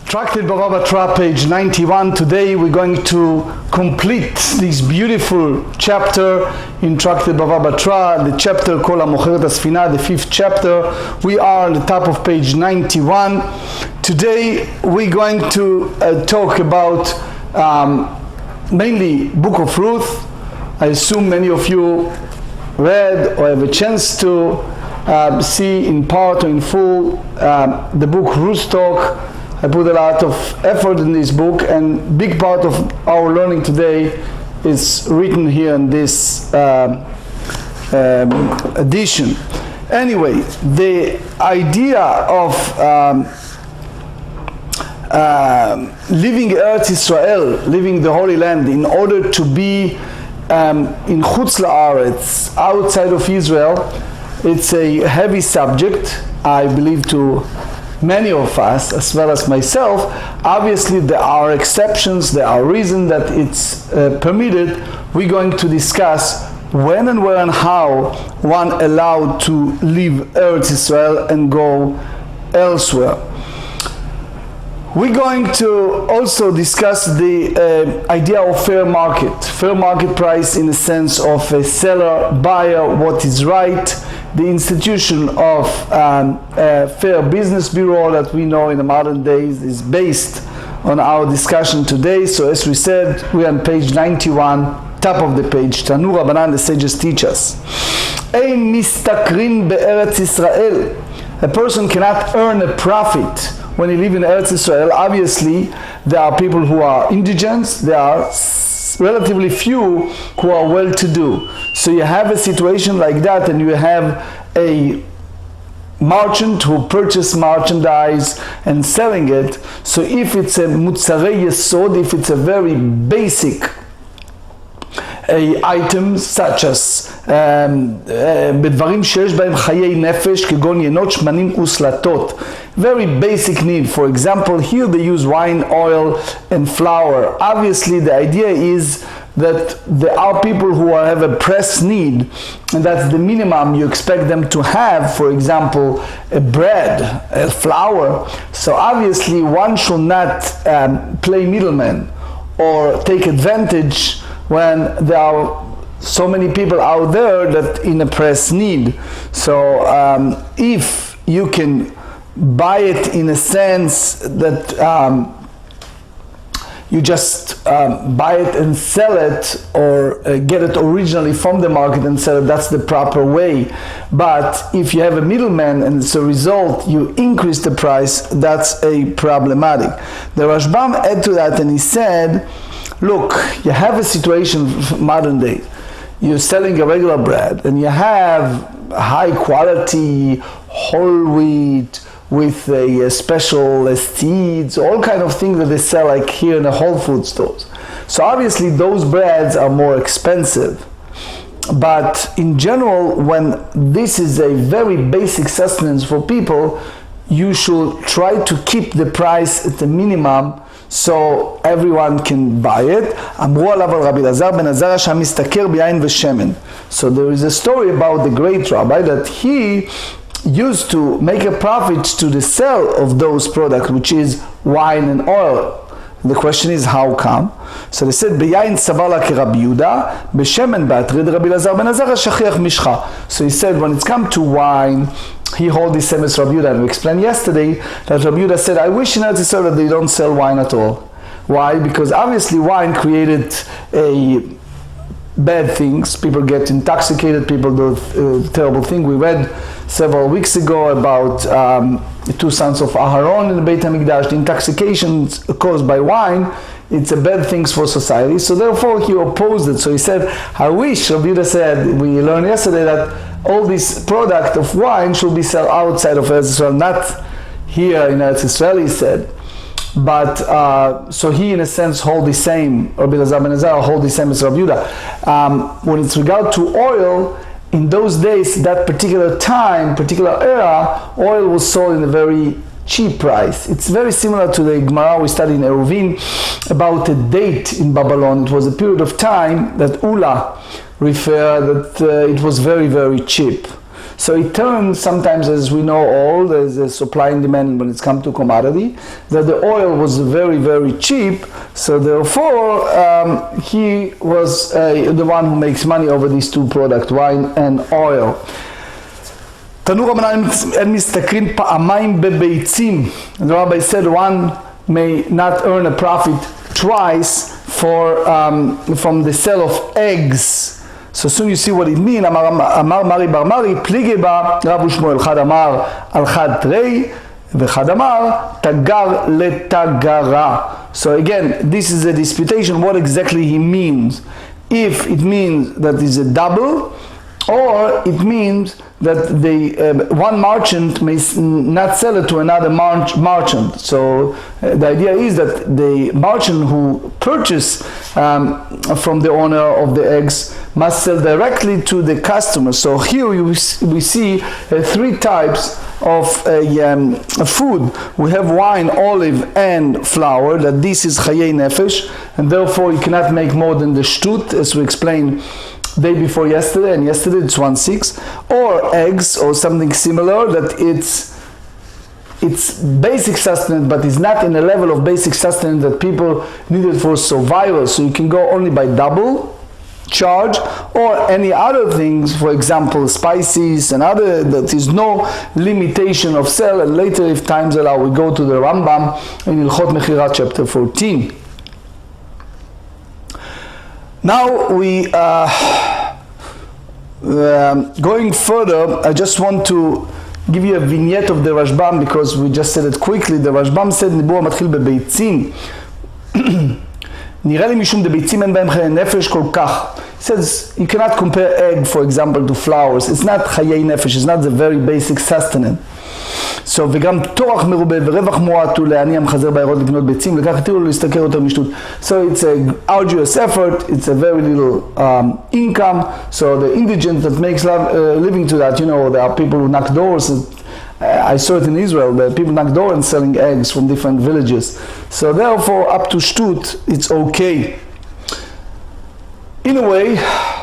Tractate Bava Batra, page 91. Today we're going to complete this beautiful chapter in Tractate Bava Batra, the chapter called Mocheret Asfina, the fifth chapter. We are on the top of page 91. Today we're going to talk about mainly Book of Ruth. I assume many of you read or have a chance to see in part or in full the book Ruth Talk. I put a lot of effort in this book, and big part of our learning today is written here in this edition. Anyway, the idea of leaving Eretz Israel, leaving the Holy Land, in order to be in Chutz La'aretz, outside of Israel, it's a heavy subject, I believe, to many of us, as well as myself. Obviously there are exceptions, there are reasons that it's permitted. We're going to discuss when and where and how one allowed to leave Eretz Israel and go elsewhere. We're going to also discuss the idea of fair market price, in the sense of a seller, buyer, what is right. The institution of Fair Business Bureau that we know in the modern days is based on our discussion today. So as we said, we're on page 91, top of the page. Tanu Rabbanan, the sages teach us. Ein mistakrin be'eretz Israel. A person cannot earn a profit when he lives in Eretz Israel. Obviously, there are people who are indigent, there are relatively few who are well-to-do. So you have a situation like that, and you have a merchant who purchases merchandise and selling it. So if it's a mutzarei yesod, if it's a very basic item, such as בדברים שיש בהם חיי נפש, כגון ינות, שמנים וסלטות, very basic need. For example, here they use wine, oil, and flour. Obviously, the idea is that there are people who have a press need, and that's the minimum you expect them to have. For example, a bread, a flour. So obviously, one should not play middleman or take advantage when there are so many people out there that in a press need. So if you can buy it in a sense that you just buy it and sell it, or get it originally from the market and sell it, that's the proper way. But if you have a middleman and as a result you increase the price, that's a problematic. The Rashbam added to that, and he said, look, you have a situation modern day. You're selling a regular bread, and you have high quality whole wheat with a special seeds, all kind of things that they sell like here in the Whole Food stores. So obviously those breads are more expensive. But in general, when this is a very basic sustenance for people, you should try to keep the price at the minimum so everyone can buy it. So there is a story about the great rabbi that he used to make a profit to the sale of those products, which is wine and oil. The question is, how come? So they said, "Beyain savala ke Rabbi Yehuda, beshemen ba'atrid Rabbi Lazar ben Azar shachiach mishcha." So he said, when it's come to wine, he holds the same as Rabbi Yehuda. And we explained yesterday that Rabbi Yehuda said, "I wish in Eretz Yisrael that they don't sell wine at all." Why? Because obviously wine created a bad things. People get intoxicated, people do terrible things. We read several weeks ago about the two sons of Aharon in the Beit HaMikdash. The intoxication caused by wine, it's a bad thing for society. So therefore he opposed it. So he said, I wish, Rabbi Yehuda said, we learned yesterday that all this product of wine should be sold outside of Eretz Israel, not here in Eretz Israel, he said. But so he, in a sense, hold the same. Rabbi Lazar ben Azar hold the same as Rabbi Yehuda. When it's regard to oil, in those days, that particular time, particular era, oil was sold in a very cheap price. It's very similar to the Gemarrah we studied in Eruvin about a date in Babylon. It was a period of time that Ula referred that it was very, very cheap. So it turns sometimes, as we know all, there's a supply and demand when it's come to commodity, that the oil was very, very cheap, so therefore he was the one who makes money over these two products, wine and oil. תנו רבנן אין מסתכלים פעמיים בביצים. The rabbi said one may not earn a profit twice from the sale of eggs. So soon you see what it means. אמר מרי בר מרי, פליגי בה רב ושמואל, אחד אמר על חד תרי, ואחד אמר תגר לתגרה. So again, this is a disputation, what exactly he means. If it means that it's a double, or it means that one merchant may not sell it to another merchant. So the idea is that the merchant who purchased from the owner of the eggs must sell directly to the customer. So here we see three types of food. We have wine, olive, and flour, that this is chayei nefesh, and therefore you cannot make more than the shtut, as we explained day before yesterday, and yesterday it's 1/6, or eggs or something similar, that it's basic sustenance, but it's not in a level of basic sustenance that people needed for survival. So you can go only by double charge, or any other things, for example spices and other, that is no limitation of sale. And later, if times allow, we go to the Rashbam in Ilchot Mechirat chapter 14. Now we going further, I just want to give you a vignette of the Rashbam, because we just said it quickly. The Rashbam said, ניבוע מתחיל בביצים. נראה לי משום דביצים אין בהם חיי נפש כל כך. He says, you cannot compare egg, for example, to flowers. It's not חיי נפש, it's not the very basic sustenance. So, וגם תורח מרובה ורווח מועט הוא לעני המחזר בעירות לקנות ביצים, וכך התירו לו להסתכל יותר משתות. So it's a arduous effort, it's a very little income. So the indigent that makes living to that, you know, there are people who knock doors. I saw it in Israel, where people knock doors and selling eggs from different villages. So therefore, up to shtut, it's okay. In a way,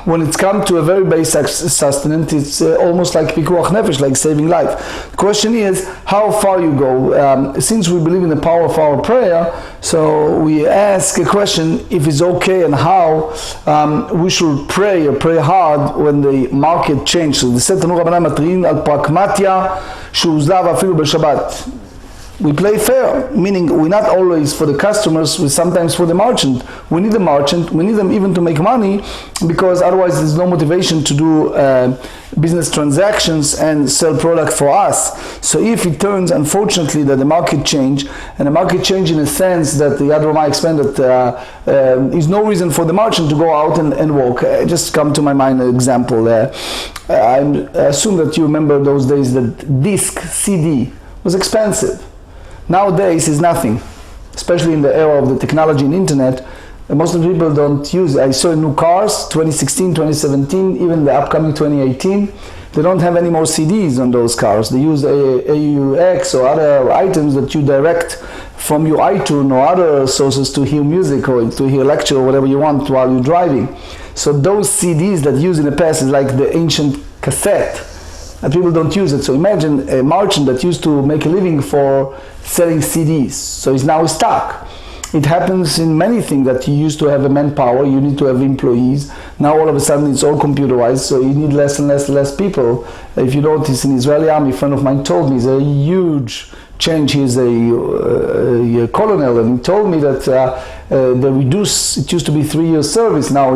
when it's come to a very basic sustenance, it's almost like pikuach nefesh, like saving life. The question is how far you go. Since we believe in the power of our prayer, so we ask a question if it's okay and how we should pray or pray hard when the market changes. So the Tanu Rabbanan matrin al pragmatia sheuzlav afilu b'Shabbat. We play fair, meaning we're not always for the customers, we're sometimes for the merchant. We need the merchant, we need them even to make money, because otherwise there's no motivation to do business transactions and sell product for us. So if it turns, unfortunately, that the market change, and the market change in a sense that the Yad Ramah explained that is no reason for the merchant to go out and work. Just come to my mind an example. I assume that you remember those days that disc CD was expensive. Nowadays is nothing, especially in the era of the technology and internet. Most of the people don't use it. I saw new cars, 2016, 2017, even the upcoming 2018. They don't have any more CDs on those cars. They use AUX or other items that you direct from your iTunes or other sources to hear music or to hear lecture or whatever you want while you're driving. So those CDs that used in the past is like the ancient cassette. And people don't use it. So imagine a merchant that used to make a living for selling CDs. So he's now stuck. It happens in many things that you used to have a manpower, you need to have employees. Now all of a sudden it's all computerized, so you need less and less people. If you notice, in Israeli army, a friend of mine told me, it's a huge change. He's a colonel, and he told me that they reduce, it used to be 3 years service, now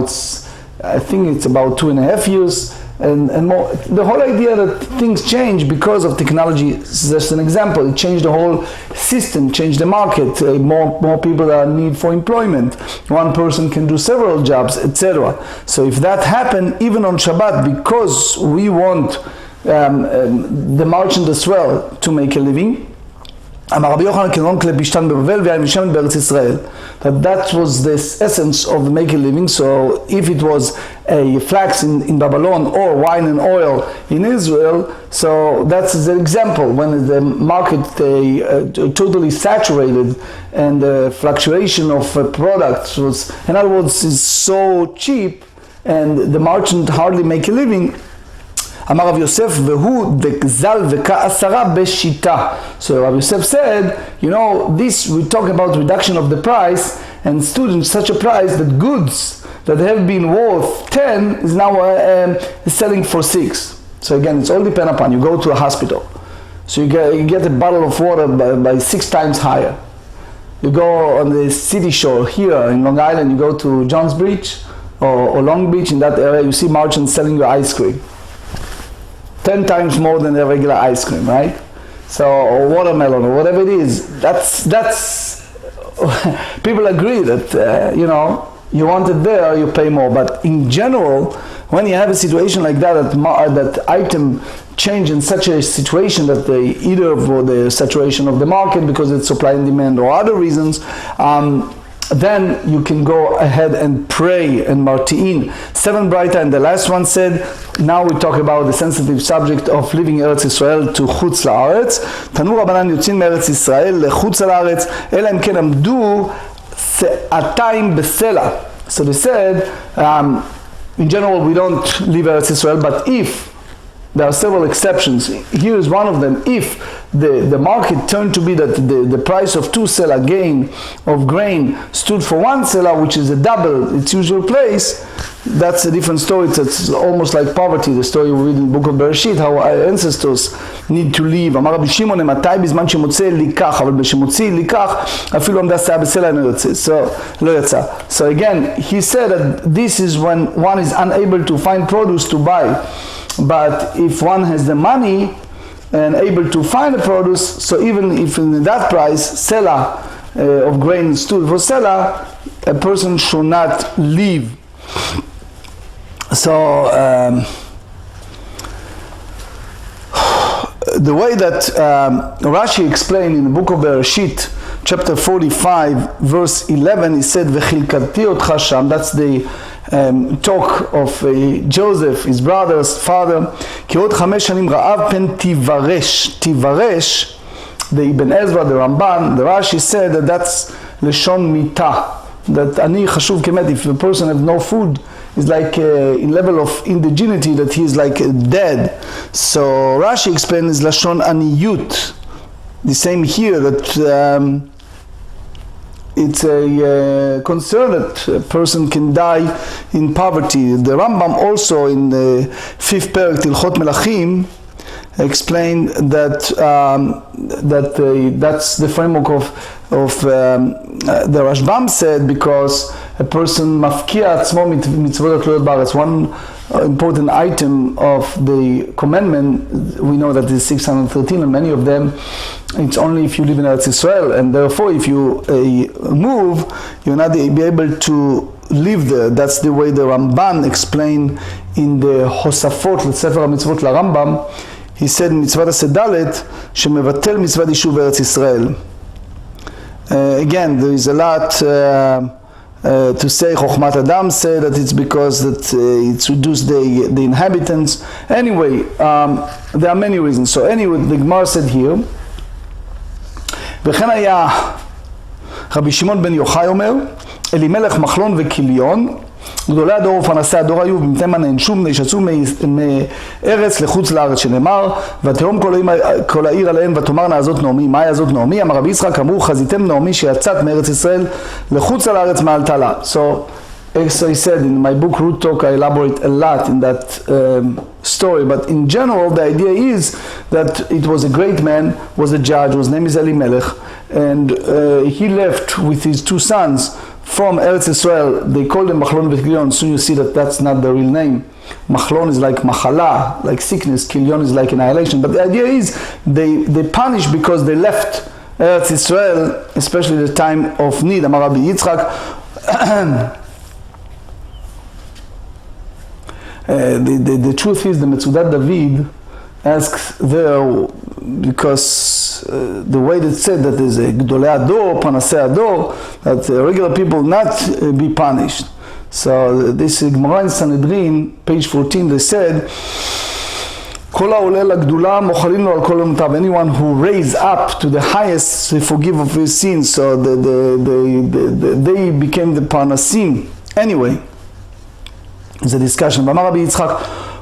I think it's about 2.5 years. And more. The whole idea that things change because of technology is just an example. It changed the whole system, changed the market. More people are in need for employment. One person can do several jobs, etc. So if that happened, even on Shabbat, because we want the merchant as well to make a living, that was the essence of making a living. So if it was a flax in Babylon or wine and oil in Israel, so that's the example. When the market totally saturated and the fluctuation of products was, in other words, is so cheap and the merchant hardly make a living, אמר רב יוסף, והוא דגזל וכעשרה בשיטה. So Rav Yosef said, you know, this we talk about reduction of the price, and stood in such a price that goods that have been worth 10 is now selling for 6. So again, it's all depend upon, you go to a hospital. So you get a bottle of water by 6 times higher. You go on the city shore here in Long Island, you go to Johns Beach or Long Beach, in that area, you see merchants selling your ice cream. 10 times more than a regular ice cream, right? So, or watermelon or whatever it is, that's people agree that, you know, you want it there, you pay more. But in general, when you have a situation like that, that item change in such a situation that they either for the saturation of the market because it's supply and demand or other reasons, then you can go ahead and pray and martiin. 7 Braita, and the last one said, now we talk about the sensitive subject of leaving Eretz Yisrael to Chutz La'aretz. תנו רבנן יוצאים מארץ ישראל לחוץ לארץ, אלא אם כן עמדו שעתיים בסלע. So they said, in general we don't leave Eretz Yisrael, but if there are several exceptions. Here is one of them. If the market turned to be that the price of 2 selah gain of grain stood for 1 selah, which is a double its usual place, that's a different story. It's almost like poverty, the story we read in the book of Bereshit, how our ancestors need to leave. אמר רבי שמעון, מתי בזמן שמוצא ליקח, אבל בשמוציא ליקח, אפילו עמדה שאה בסלע אינו יוצא. לא יצא. So again, he said that this is when one is unable to find produce to buy. But if one has the money and able to find the produce, so even if in that price, selah of grain stood for selah, a person should not leave. So the way that Rashi explained in the book of Bereshit, chapter 45, verse 11, he said, "V'chilkati otcha sham." That's the talk of Joseph, his brother's father. כי עוד 5 שנים רעב פן תיברש. תיברש, the Ibn Ezra, the Ramban, the Rashi said that that's לשון מיתה. That אני חשוב כמת, if a person has no food, is like in level of indigeneity, that he is like dead. So Rashi explains is לשון עניות. The same here, that it's a concern that a person can die in poverty. The Rambam also in the 5th Perek Tilchot Melachim explained that that's the framework of the Rashbam said, because a person mafkia atzmo mitzvot atloyot ba'aretz. One important item of the commandment, we know that there's 613, and many of them it's only if you live in Eretz Yisrael, and therefore if you move, you're not be able to live there. That's the way the Ramban explained in the Hosafot לספר המצוות לרמב"ם. He said מצוות הסדלת שמבטל מצוות יישוב ארץ ישראל. Again, there is a lot to say. Chokhmat Adam said that it's because that it's reduced the inhabitants. Anyway, there are many reasons. So anyway, the Gemara said here, וכן היה רבי שמעון בן יוחאי אומר, אלימלך מחלון וכיליון, גדולי הדור ופרנסי הדור היו, במתם הנענשו בני שיצאו מארץ לחוץ לארץ, שנאמר, ותהום כל העיר עליהם ותאמרנה הזאת נעמי. מה היה זאת נעמי? אמר רבי יצחק, אמרו חזיתם נעמי שיצאת מארץ ישראל לחוץ לארץ מעלתה לה. So he said in my book Root Talk, I elaborate a lot in that story, but in general the idea is that it was a great man, was a judge, whose name is Elimelech, and he left with his 2 sons from Eretz Yisrael. They called them Machlon v'Kilion. Soon you see that that's not the real name. Machlon is like machala, like sickness. Kilion is like annihilation. But the idea is they punish because they left Eretz Yisrael, especially the time of need. Amar Rabbi Yitzchak. The truth is the Metzudat David asks there, because the way that said that there's a Gdolei Ador, Panasei Ador, that regular people not be punished. So this Gemarrah in Sanhedrin, page 14, they said, כל העולה לגדולה מוחלים לו על כל אמונותיו. Anyone who raised up to the highest, they forgive of his sins. So they became the Parnasim. Anyway, it's a discussion. ואמר רבי יצחק,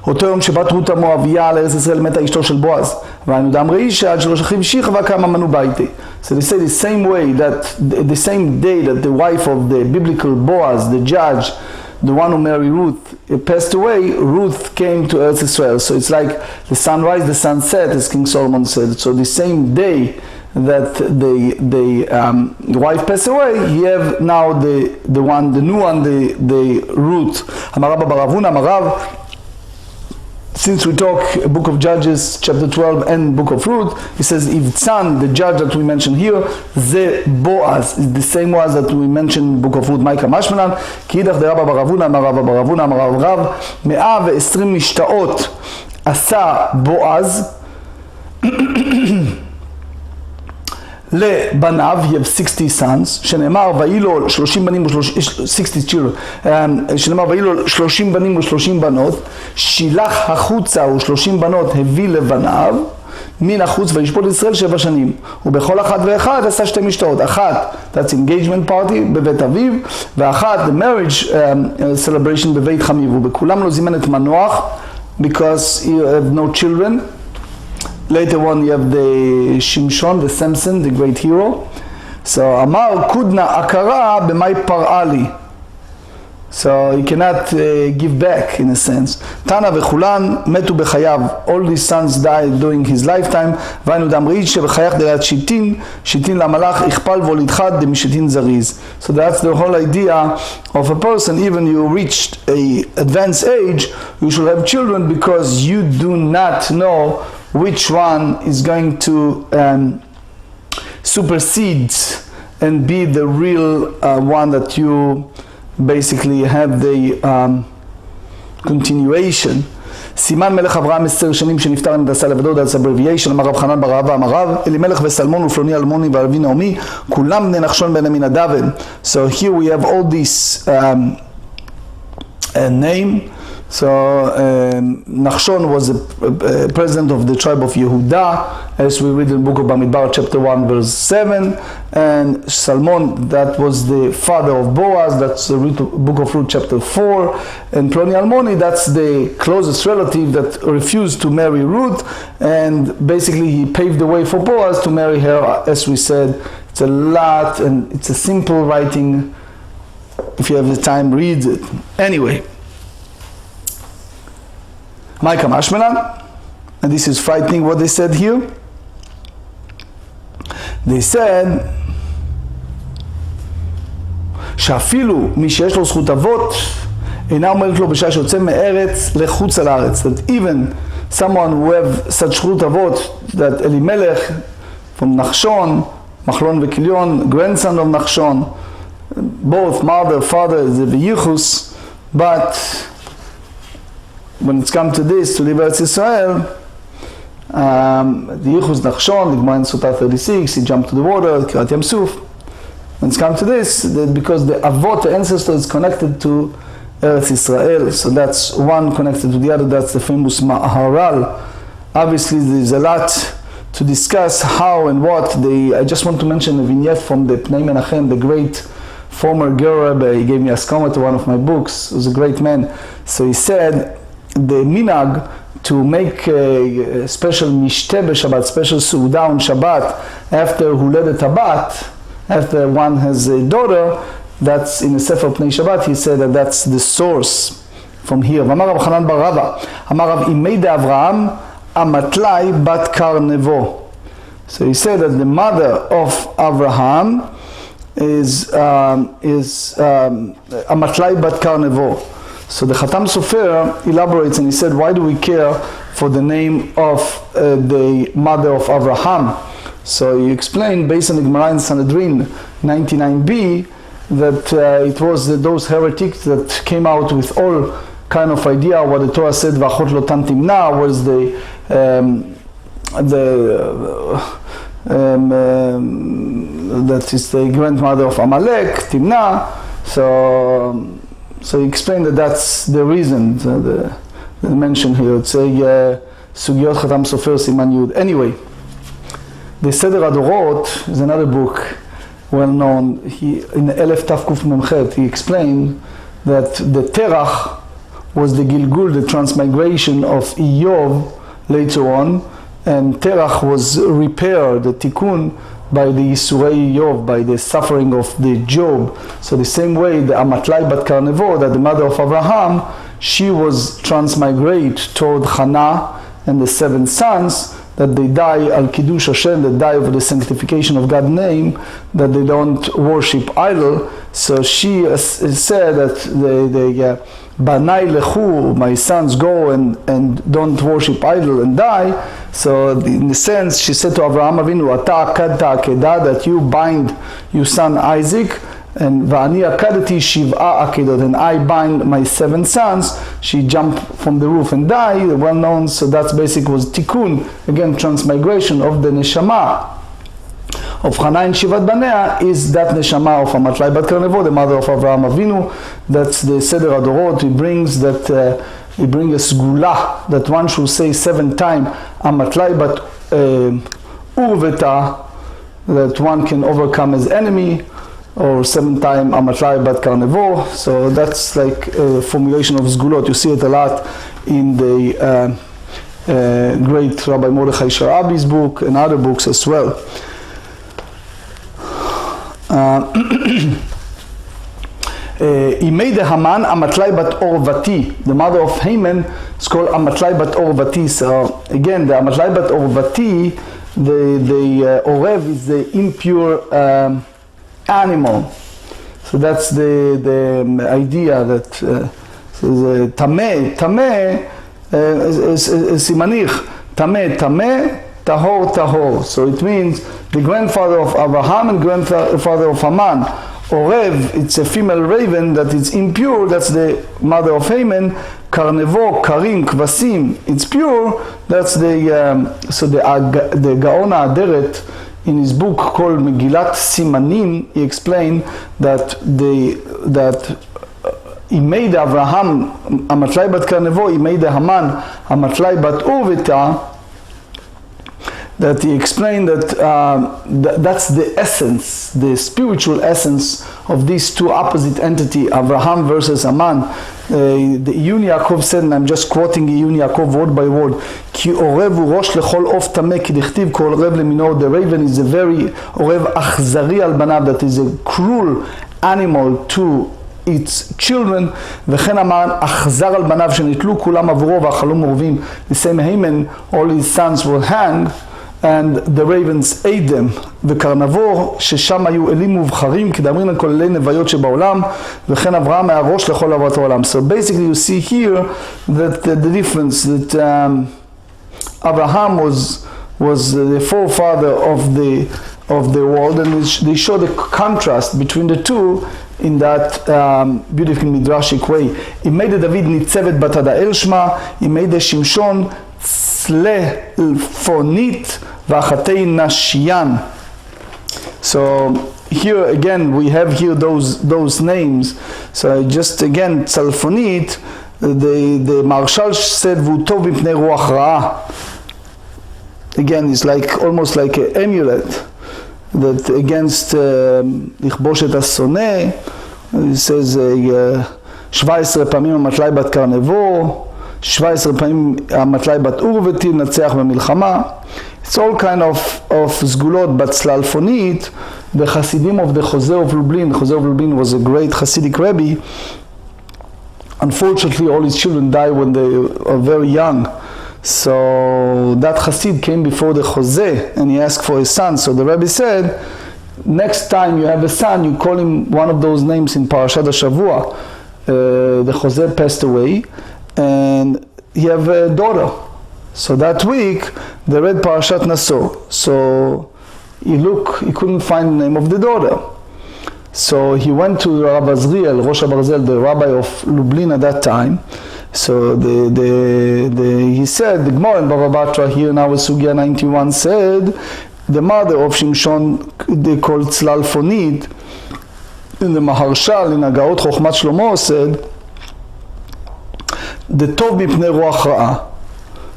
אותו יום שבת רות המואביה לארץ ישראל מתה אשתו של בועז. והיינו דאמרי שעד שלוש אחים שיחה וקמה מנו ביתי. So they say the same way that the same day that the wife of the biblical Boaz, the judge, the one who married Ruth, passed away, Ruth came to Eretz Israel. So it's like the sunrise, the sunset, as King Solomon said. So the same day that the wife passed away, you have now the new one, the Ruth. Amar Rabba bar Avuna, Amar Rav, since we talk Book of Judges, chapter 12, and Book of Ruth, he says, Ivtzan, the judge that we mentioned here, Ze Boaz, is the same Boaz that we mentioned in Book of Ruth, Maika Mashmanan, Kiidach de Rabba bar Avuna, Amar Rabba bar Avuna, Amar Rav, 120 משתאות עשה בועז, לבניו, he have 60 sons, שנאמר ויהי לו 30 בנים ו30 בנות, שילח החוצה ו30 בנות הביא לבניו, מן החוץ וישפוט ישראל 7 שנים, ובכל אחד ואחד עשה 2 משתאות, אחת, that's engagement party בבית אביו, ואחת, the marriage celebration בבית חמיו, ובכולם לא זימן את מנוח, because he have no children. Later on you have the Shimshon, the Samson, the great hero. So Amar Kudna Akara b'may par'ali. So he cannot give back in a sense. Tana v'chulan metu b'chayav. All these sons died during his lifetime. Vaynu damri sheb'chayach derat shitin, shitin lamalach ichpal volidchad demishitin zariz. So that's the whole idea of a person. Even you reached a advanced age, you should have children because you do not know which one is going to supersede and be the real one that you basically have the continuation. סימן מלך אברהם 10 שנים שנפטר נדסה לבדו, that's abbreviation. אמר רב חנן בר אבא אמר רב, אלימלך וסלמון ופלוני אלמוני וערבי נעמי, כולם בני נחשון בן אמינדב. So here we have all this name. So Nachshon was a president of the tribe of Yehuda, as we read in the book of Bamidbar, chapter 1, verse 7. And Salmon, that was the father of Boaz, that's the book of Ruth, chapter 4. And Ploni Almoni, that's the closest relative that refused to marry Ruth. And basically he paved the way for Boaz to marry her. As we said, it's a lot and it's a simple writing. If you have the time, read it. Anyway. Maika Mashmanan, and this is frightening what they said here. They said שאפילו מי שיש לו זכות אבות אינה אומרת לו בשעה שיוצא מארץ לחוץ על הארץ. That even someone who have such זכות אבות, that אלימלך from נחשון, מחלון וכליון, grandson of נחשון, both mother, father, the Yichus, but when it's come to this, to leave Eretz Israel, the Yichus Nachshon, the Gemara in Sotah 36, he jumped to the water, Kirat Yam Suf. When it's come to this, because the Avot, the ancestor, is connected to Eretz Israel, so that's one connected to the other, that's the famous Maharal. Obviously, there's a lot to discuss how and what. I just want to mention a vignette from the Pnei Menachem, the great former Gemarrah Rabbi. He gave me a skoma to one of my books. He was a great man. So he said, the minag to make a special mishteh b'Shabbat, special su'udah on Shabbat after huledet habat, after one has a daughter, that's in the Sefer Pnei Shabbat. He said that that's the source from here. Amar Rab Chanan bar Rava, Amar Rav imei de Avraham amatlai bat karnevo. So he said that the mother of Avraham is amatlai bat karnevo. So the Khatam Sofer elaborates and he said, why do we care for the name of the mother of Avraham? So he explained, based on the Gemarrah in Sanhedrin 99b, that it was those heretics that came out with all kind of idea what the Torah said, V'achot lo tan timna, was that is the grandmother of Amalek, Timna. So he explained that that's the reason, the mention here. It's a Sugyot Khatam Sofer Siman Yud. Anyway, the Seder Adorot is another book well known. In Elef Taf Kuf Memchet, he explained that the Terach was the Gilgul, the transmigration of Iyov later on, and Terach was repaired, the Tikkun, by the Yisurei Iyov, by the suffering of the Job. So the same way the Amatlai bat Karnevo, that the mother of Abraham, she was transmigrate toward Hannah and the 7 sons, that they die al Kiddush Hashem, they die of the sanctification of God's name, that they don't worship idol. So she said that Banai lechu, my sons, go and don't worship idol and die. So in a sense, she said to Avraham Avinu, Ata akadta akedah, that you bind your son Isaac, and Va'ani akadati shiv'a akedot, and I bind my 7 sons. She jumped from the roof and died, well known. So that's basically was tikkun, again transmigration of the neshama of Hannah and Shivat Banea, is that neshama of Amatlai bat Karnevo, the mother of Avraham Avinu. That's the Seder Adorot. He brings that he brings a sgula that one should say 7 times Amatlai bat Urveta, that one can overcome his enemy, or 7 times Amatlai bat Karnevo. So that's like a formulation of sgulot. You see it a lot in the great Rabbi Mordechai Sharabi's book and other books as well. Imei de Haman Amatlai bat Orvati, the mother of Haman is called Amatlai bat Orvati. So again, the Amatlai bat Orvati, the Orev is the impure animal. So that's the idea that Tameh is Simanich, Tameh, Tahor, Tahor. So it means the grandfather of Abraham and grandfather of Haman. Orev, it's a female raven that is impure, that's the mother of Haman. Karnevo, Karim, Kvasim, it's pure, that's the Gaon Aderet, in his book called Megillat Simanim, he explained that he made Abraham Amatlai bat Karnevo, he made Haman Amatlai bat Urveta, that he explained that that's the essence, the spiritual essence of these two opposite entities, Abraham versus Haman. The Yoni Yaakov said, and I'm just quoting Yoni Yaakov word by word, Ki orev hu rosh lechol of tameh ki dichtiv kol orev lemino. The raven is a very orev achzari al banav, that is a cruel animal to its children. וכן אמר achzar al banav שנתלו כולם עבורו ואכלו מורבים. The same Haman, all his sons were hanged, and the ravens ate them. וקרנבו ששם היו אלים מובחרים כדאמרין על כוללי נוויות שבעולם, וכן אברהם היה ראש לכל אבות העולם. So basically you see here that the difference that Abraham was the forefather of the world, and they show the contrast between the two in that beautiful midrashic way. He made the David ניצבת בת הדאל שמה, he made the שמשון צלפונית ואחתי נשיין. So here again we have here those names. So just again צלפונית, the Marshal said והוא טוב מפני רוח רעה. Again it's like almost like an amulet that against לכבוש את השונא. It says 17 פעמים המטלאי בת קרנבו, 17 פעמים המטלאי בת אורבתי נצח במלחמה. It's all kind of סגולות, but צללפונית, the Hasidim of the Jose of Lublin. Jose of Lublin was a great Hasidic Rebbe. Unfortunately, all his children died when they were very young. So that Hasid came before the Jose and he asked for his son. So the Rebbe said, next time you have a son, you call him one of those names in Parashat HaShavua. The Jose passed away and he have a daughter. So that week they read Parashat Naso. So he couldn't find the name of the daughter. So he went to Rabbi Azriel, Rosh HaBarzel, the rabbi of Lublin at that time. So he said, the Gemarrah in Bava Batra here now in Sugya 91 said, the mother of Shimshon, they called Tzlalfonid, in the Maharshal, in Agaot Chochmat Shlomo said, the Tov mipnei ruach ra'ah.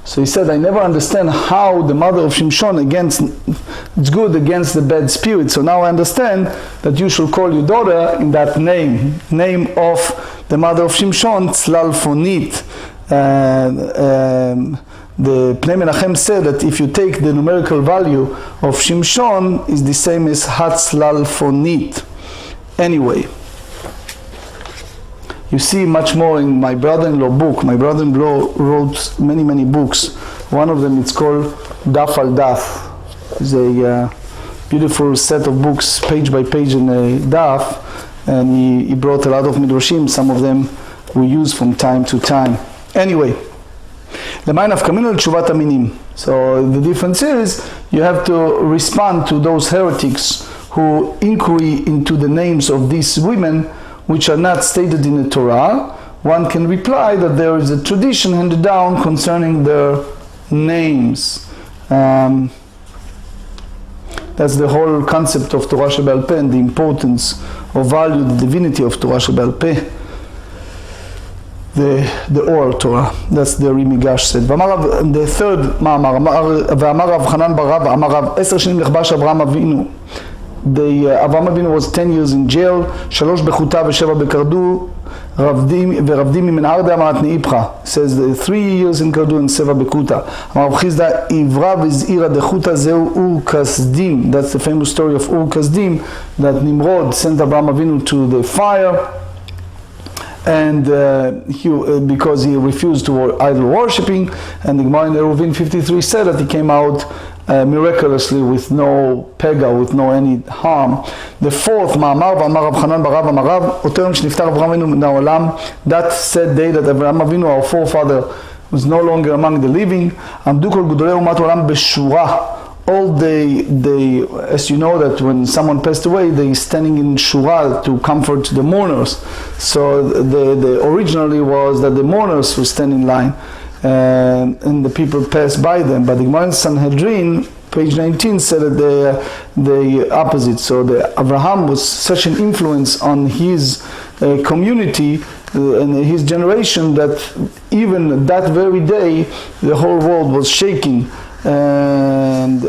So he said, I never understand how the mother of Shimshon it's good against the bad spirit. So now I understand that you should call your daughter in that name of the mother of Shimshon, Tzlalfonit. The Pnei Menachem said that if you take the numerical value of Shimshon, is the same as Hatzlalfonit. Anyway, you see much more in my brother-in-law book. My brother-in-law wrote many books. One of them is called Daf al Daf. It's a beautiful set of books, page by page in a daf, and he brought a lot of midrashim. Some of them we use from time to time. Anyway, so the difference is you have to respond to those heretics who inquiry into the names of these women which are not stated in the Torah. One can reply that there is a tradition handed down concerning their names. That's the whole concept of Torah Sheba'al Peh and the importance or value, the divinity of Torah Sheba'al Peh. The oral Torah. That's the Rimigash said. The third מאמר, ואמר רב חנן בר רבא, אמר רב 10 שנים נכבש אברהם אבינו. אברהם אבינו was 10 years in jail, 3 בחוטה ו7 בקרדו, ורבדים ממנה ארדה אמרת נאיפחה. says 3 years in קרדו and 7 בקוטה. אמר רב חיסדא, עברה וזעירה דחותה זהו אור כסדים. That's the famous story of אור כסדים, that Nimrod sent Abraham Avinu to the fire, and because he refused to idol worshipping, and the Gemarrah in Eruvin 53 said that he came out miraculously with no pega, with no any harm. The fourth מאמר, ואמר רב חנן בר רבא אמר רב, אותו יום שנפטר אברהם אבינו מן העולם, that said day that Abraham Avinu, our forefather, was no longer among the living, עמדו כל גדולי אומת העולם בשורה. All they, as you know, that when someone passed away, they standing in shura to comfort the mourners. So the originally was that the mourners would stand in line, and the people passed by them. But the Gemarrah in Sanhedrin, page 19, said that the opposite. So Abraham was such an influence on his community and his generation that even that very day, the whole world was shaking. And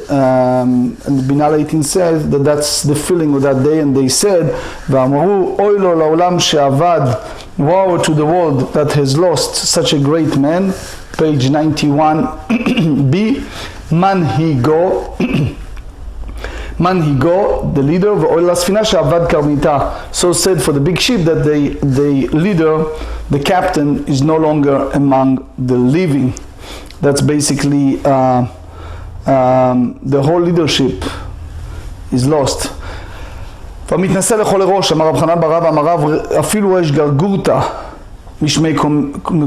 Binal 18 says that that's the feeling of that day, and they said, "V'amaru oy lo la'olam she'avad," woe to the world that has lost such a great man. Page 91b, manhigo, the leader, v'oy la'sfina she'avad karmita. So said for the big ship that the leader, the captain, is no longer among the living. That's basically the whole leadership is lost. ומתנשא לכל ראש, אמר רב חנן בר רבא, אמר רב, אפילו יש גרגורתא משמי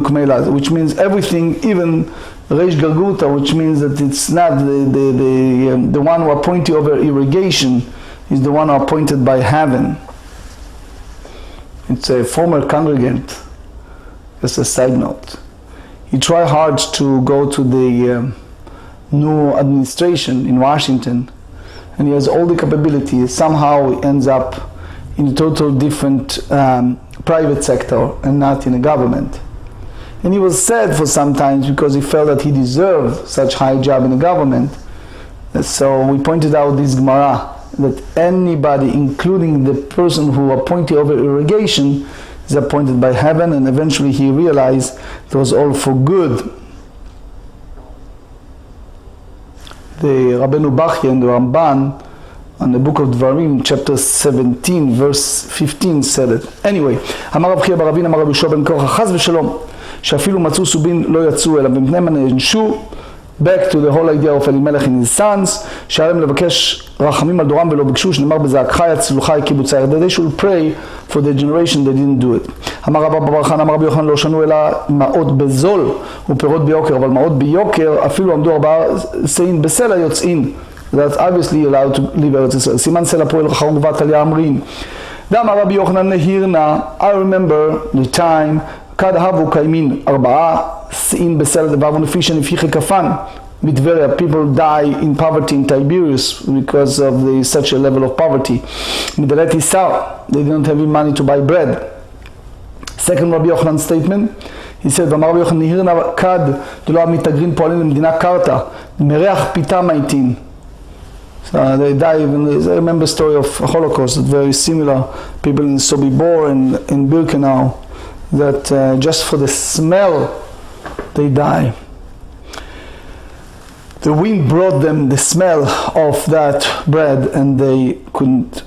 קומלה, which means everything, even reish gargurta, which means that it's not the one who appointed over irrigation, is the one who appointed by heaven. It's a former congregant, just a side note. He tried hard to go to the new administration in Washington, and he has all the capabilities. Somehow he ends up in a total different private sector and not in a government. And he was sad for some time because he felt that he deserved such high job in the government. So we pointed out this Gemara, that anybody, including the person who appointed over irrigation, is appointed by heaven, and eventually he realized it was all for good. The Rabbeinu Bachya and the Ramban on the book of Dvarim, chapter 17, verse 15 said it. Anyway, אמר רב חייא בר אבינא אמר רבי יהושע בן קורחה, חס ושלום, שאפילו מצאו סובין לא יצאו אלא מפני מה נענשו. Back to the whole idea of Elimelech and his sons, שהיה להם לבקש רחמים על דורם ולא ביקשו, שנאמר בזעקך יצלוך קיבוצה. They should pray for the generation that didn't do it. אמר רבא בר חנא אמר רבי יוחנן, לא שנו אלא מעות בזול ופירות ביוקר, אבל מעות ביוקר אפילו עמדו 4 שאים בסלע יוצאין. That's obviously allowed to leave Eretz Israel. סימן סלע פועל רחום גבת עליה אמרים. דאמר רבי יוחנן נהירנה, I remember the time, כד הבו קיימין 4 שאים בסלע דברו לפי שנפיחי כפן. B'Tveria, people die in poverty in Tiberias because of such a level of poverty. Midalet Isar, they didn't have money to buy bread. Second Rabbi Yochanan's statement, he said, "V'amar Rabbi Yochanan nihirna kad delo mitagrin po'alin lemedina karta mereach pita maitin." So they die. Even I remember the story of Holocaust. It's very similar. People in Sobibor and in Birkenau, that just for the smell they die. The wind brought them the smell of that bread and they couldn't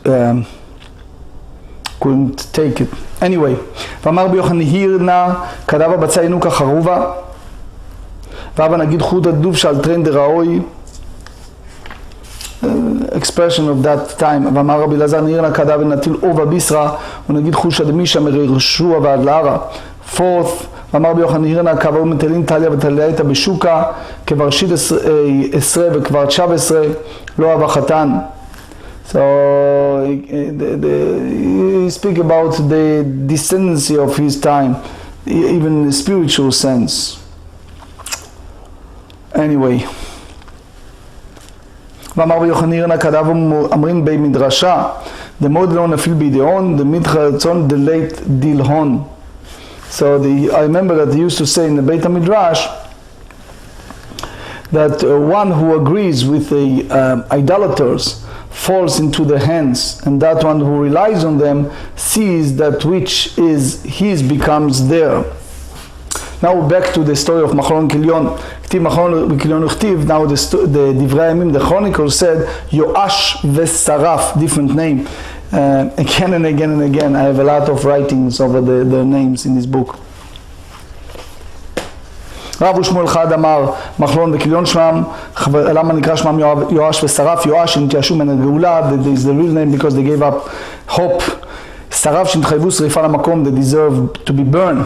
take it. Anyway, ואמר רבי יוחנן הירנה כדבה בציינו כחרובה ואבא נגיד חוט הדוב שעל טרן דראוי expression of that time. ואמר רבי אלעזר הירנה כדבה נטיל אובה ביסרה ונגיד חושה דמישה מרשוע ועד לערה. Fourth, ואמר רבי יוחנן הירנה כבאו מטלין טליה וטליה איתה בשוקה כבר שיט עשרה וכבר תשב עשרה לא אהבה חתן. So he speak about the descendancy of his time, even in the spiritual sense. Anyway, ואמר רבי יוחנן הירנה כדב אמרין בי מדרשה, דמוד לא נפיל בידיעון, דמיד חרצון דלית דילהון. So I remember that they used to say in the Beit HaMidrash that one who agrees with the idolaters falls into their hands, and that one who relies on them sees that which is his becomes their. Now back to the story of Machlon Kilion. Now the Divrei Yamim, the Chronicles said Yoash Vesaraf, different name. Again and again and again. I have a lot of writings over the names in this book. רב ושמואל חד אמר מחלון וכליון שמם, למה נקרא שמם יואש ושרף? יואש שנתייאשו מן הגאולה, is the real name because they gave up hope. שרף שנתחייבו שריפה למקום, they deserve to be burned.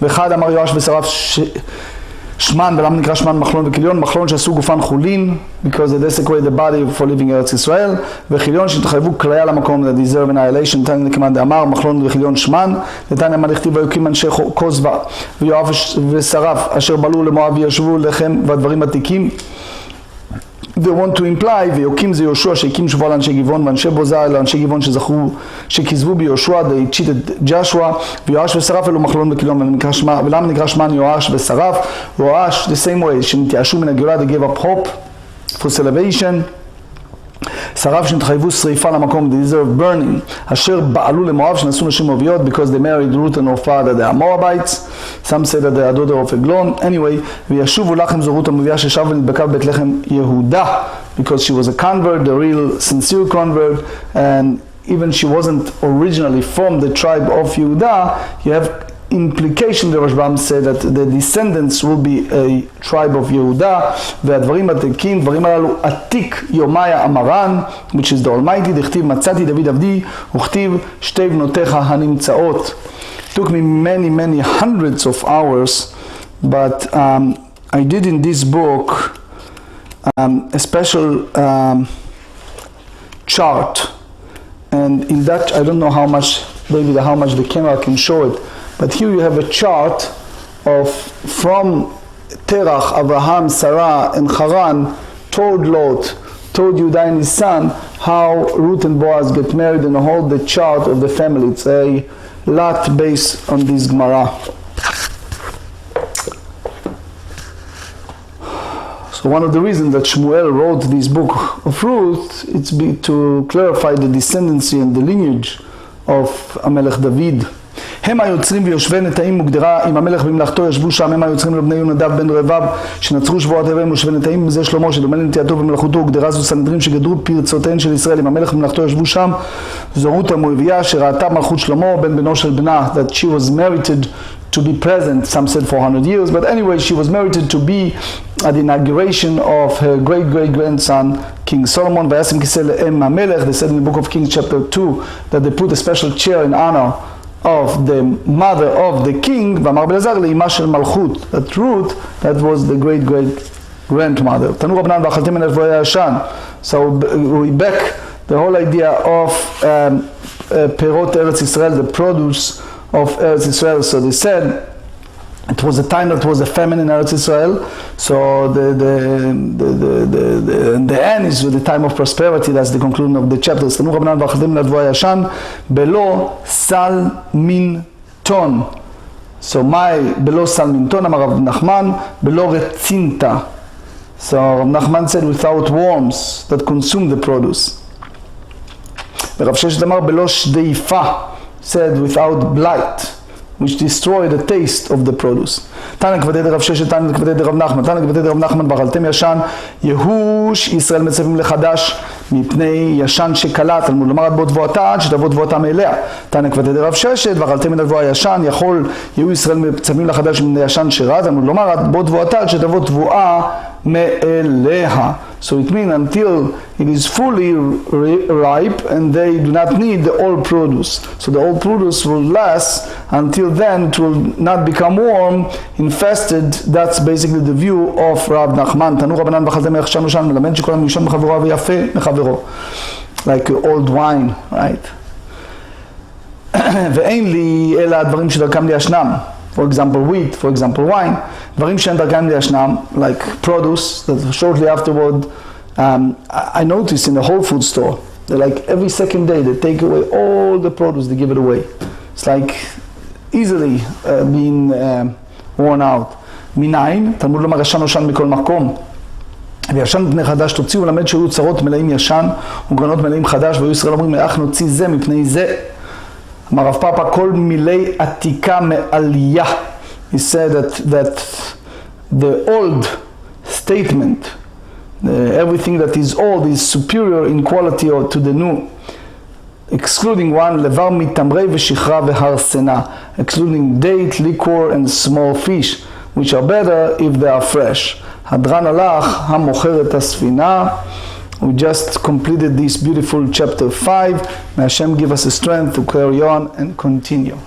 ואחד אמר יואש ושרף שמן, ולמה נקרא שמן מחלון וכליון? מחלון שעשו גופן חולין, because they desecrate the body for living ארץ ישראל, וכליון שנתחייבו כליה למקום, they deserve annihilation. נתן לכמאן דאמר מחלון וכליון שמן, נתן למה לכתיב ויוקים אנשי כוזבה ויואב ושרף אשר בלו למואב וישבו לכם והדברים עתיקים. They want to imply, ויוקים זה יהושע שהקים שבוע לאנשי גבעון, ואנשי בוזה לאנשי גבעון שכזבו ביהושע, they cheated Joshua, ויואש ושרף אלו מחלון וכליון, ולמה נקרא שמן יואש ושרף? יואש, the same way, שנתייאשו מן הגאולה, they gave up hope for salvation. שרף שנתחייבו שריפה למקום, they deserve burning, אשר בעלו למואב שנשאו נשים מואביות, because they married Ruth and Orpah, they are Moabites. Some say that they are daughter of Eglon. Anyway, וישובו לכם זו רות המואביה ששב ונדבקה בבית לחם יהודה, because she was a convert, a real sincere convert, and even she wasn't originally from the tribe of Yehuda, you have implication, the Rashbam said that the descendants will be a tribe of Yehuda, והדברים עתיקים, דברים הללו עתיק יומי אמרן, which is the Almighty, דכתיב מצאתי דוד עבדי, וכתיב שתי בנותיך הנמצאות. Took me many hundreds of hours, but I did in this book a special chart, and in that I don't know how much the camera can show it, but here you have a chart of from Terach, Abraham, Sarah and Haran told Lot, told Yehuda and his son how Ruth and Boaz get married, and hold the chart of the family. It's a lot based on this Gemara. So one of the reasons that Shmuel wrote this book of Ruth, it's to clarify the descendancy and the lineage of Amelech David. הם היוצרים ויושבי נטעים מוגדרה עם המלך במלאכתו ישבו שם, הם היוצרים לבני יונדב בן רבב שנצרו שבועות הווי ויושבי נטעים, וזה שלמה שדומה לנטיעתו ומלאכותו הוגדרה זו סנהדרין שגדרו פרצותיהן של ישראל, עם המלך במלאכתו ישבו שם. זו רות המואביה שראתה מלכות שלמה בן בנו של בנה, that she was merited to be present, some said 400 years, but anyway she was merited to be at the inauguration of her great grandson King Solomon. וישם כיסא לאם המלך, they said in the book of Kings chapter 2 that they put a special chair in honor of the mother of the king, ואמר בלעזר לאימה של מלכות, that Ruth, that was the great grandmother. תנו רבנן ואכלתם מן השבוע הישן. So we back the whole idea of פירות ארץ ישראל, the produce of Eretz Israel. So they said it was a time that was a famine in Eretz Israel, so the end is the time of prosperity. That's the conclusion of the chapter. תנו רבנן ואכלתם מן השבוע הישן בלא סלמינטון. So my בלא סלמינטון, אמר רב נחמן, בלא רצינתה. So Rav Nachman said without worms that consume the produce. ורב ששת אמר בלא שדייפה, said without blight, which destroy the taste of the produce. תנא כבדי דרב ששת, תנא כבדי דרב נחמן, תנא כבדי דרב נחמן, ואכלתם ישן, ייאוש ישראל מצווים לחדש מפני ישן שקלה, תלמוד לומר עד בוא תבואתה עד שתבוא תבואתה מאליה. תנא כבדי דרב ששת, ואכלתם מן התבואה הישן, יכול יהיו ישראל מצווים לחדש מפני ישן שרע, תלמוד לומר עד בוא תבואתה עד שתבוא תבואה מאליה. So it means until it is fully ripe and they do not need the old produce. So the old produce will last until then, it will not become warm, infested. That's basically the view of Rab Nachman. תנו רבנן ואכלתם ישן ושן, מלמד שכל המיושן בחברו ויפה מחברו. Like old wine, right? ואין לי אלא הדברים שדרכם לישנם. For example, wheat, for example, wine. דברים שאין דרכם לישנם, like produce, that shortly afterward, I noticed in the Whole Food store, that like every second day they take away all the produce, they give it away. It's like easily being worn out. מניין, תלמוד לומר ישן ושן מכל מקום. וישן בני חדש תוציאו ולמד שהיו צרות מלאים ישן וגרנות מלאים חדש, והיו ישראל אומרים איך נוציא זה מפני זה. אמר רב פאפא כל מילי עתיקה מעלייה. He said that the old statement, everything that is old is superior in quality to the new, excluding one, לבר מתמרי ושכרה והרסנה, excluding date, liquor and small fish, which are better if they are fresh. הדרן הלך המוכר את הספינה. We just completed this beautiful chapter 5. May Hashem give us the strength to carry on and continue.